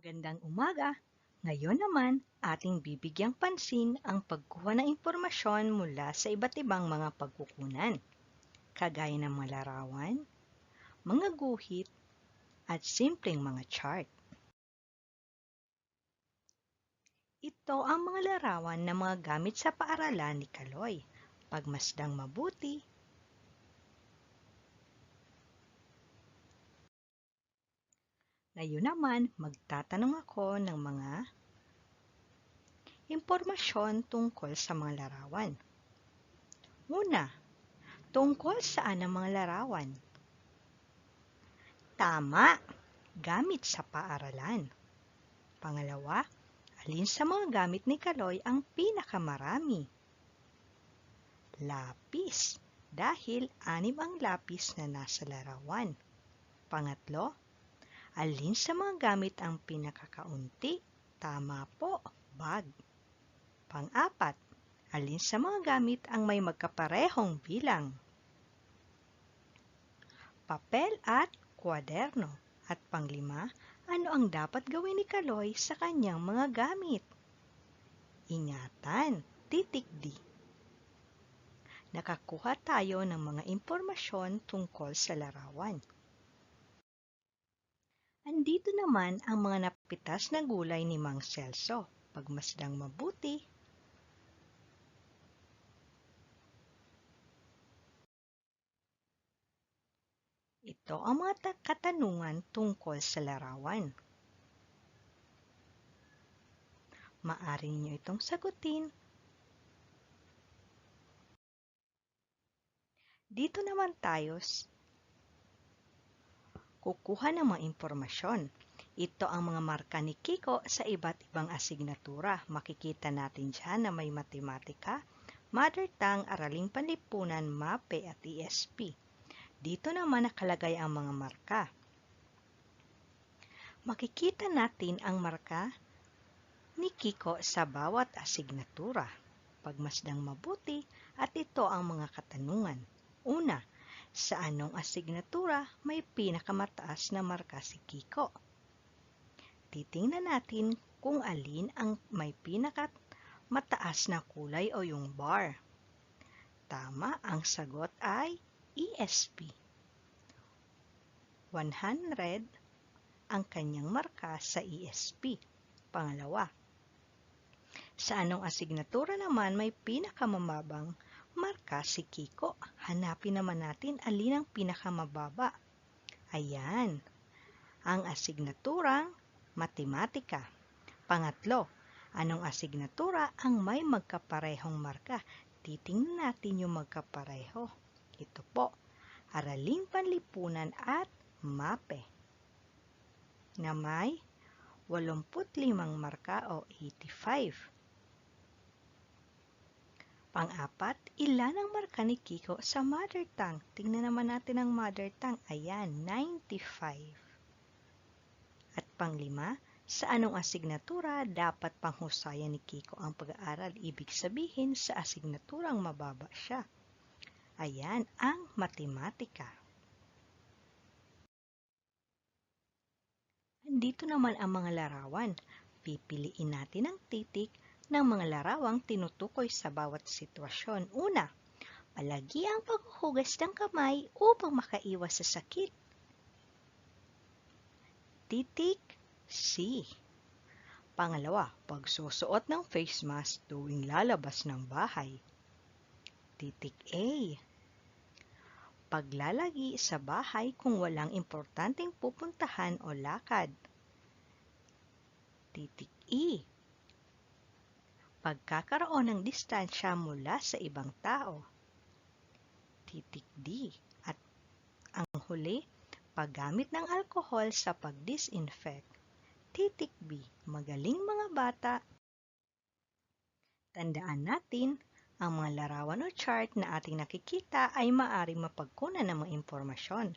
Magandang umaga! Ngayon naman, ating bibigyang pansin ang pagkuha ng impormasyon mula sa iba't ibang mga pagkukunan, kagaya ng mga larawan, mga guhit, at simpleng mga chart. Ito ang mga larawan na mga gamit sa paaralan ni Kaloy. Pagmasdang mabuti. Ngayon naman, magtatanong ako ng mga impormasyon tungkol sa mga larawan. Una, tungkol saan ang mga larawan? Tama, gamit sa paaralan. Pangalawa, alin sa mga gamit ni Kaloy ang pinakamarami? Lapis, dahil 6 ang lapis na nasa larawan. Pangatlo, alin sa mga gamit ang pinakakaunti? Tama po, bag. Pang-apat, alin sa mga gamit ang may magkaparehong bilang? Papel at kwaderno. At panglima, ano ang dapat gawin ni Kaloy sa kanyang mga gamit? Ingatan, titik D. Nakakuha tayo ng mga impormasyon tungkol sa larawan. Andito naman ang mga napitas na gulay ni Mang Celso. Pagmasdang mabuti. Ito ang mga katanungan tungkol sa larawan. Maaari niyo itong sagutin. Dito naman tayo kukuha ng mga impormasyon. Ito ang mga marka ni Kiko sa iba't ibang asignatura. Makikita natin dyan na may matematika, mother tongue, araling panlipunan, MAPE at ESP. Dito naman nakalagay ang mga marka. Makikita natin ang marka ni Kiko sa bawat asignatura. Pagmasdang mabuti at ito ang mga katanungan. Una, sa anong asignatura may pinakamataas na marka si Kiko? Titingnan natin kung alin ang may pinakamataas na kulay o yung bar. Tama, ang sagot ay ESP. 100 ang kanyang marka sa ESP. Pangalawa, sa anong asignatura naman may pinakamababang marka si Kiko? Hanapin naman natin alin ang pinakamababa. Ayan, ang asignaturang matematika. Pangatlo, anong asignatura ang may magkaparehong marka? Titingnan natin yung magkapareho. Ito po, araling panlipunan at MAPE na may 85 marka o 85. Pang-apat, ilan ang marka ni Kiko sa mother tongue? Tingnan naman natin ang mother tongue. Ayan, 95. At panglima, sa anong asignatura dapat panghusayan ni Kiko ang pag-aaral? Ibig sabihin, sa asignaturang mababa siya. Ayan, ang matematika. Andito naman ang mga larawan. Pipiliin natin ang titik ng mga larawang tinutukoy sa bawat sitwasyon. Una, palagi ang paghuhugas ng kamay upang makaiwas sa sakit. Titik C. Pangalawa, pagsusuot ng face mask tuwing lalabas ng bahay. Titik A. Paglalagi sa bahay kung walang importanteng pupuntahan o lakad. Titik E. Pagkakaroon ng distansya mula sa ibang tao. Titik D. At ang huli, paggamit ng alkohol sa pag-disinfect. Titik B. Magaling mga bata. Tandaan natin, ang mga larawan o chart na ating nakikita ay maaaring mapagkunan ng mga impormasyon.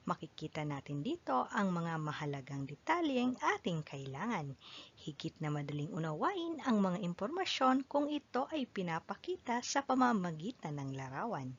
Makikita natin dito ang mga mahalagang detalyeng ating kailangan. Higit na madaling unawain ang mga impormasyon kung ito ay pinapakita sa pamamagitan ng larawan.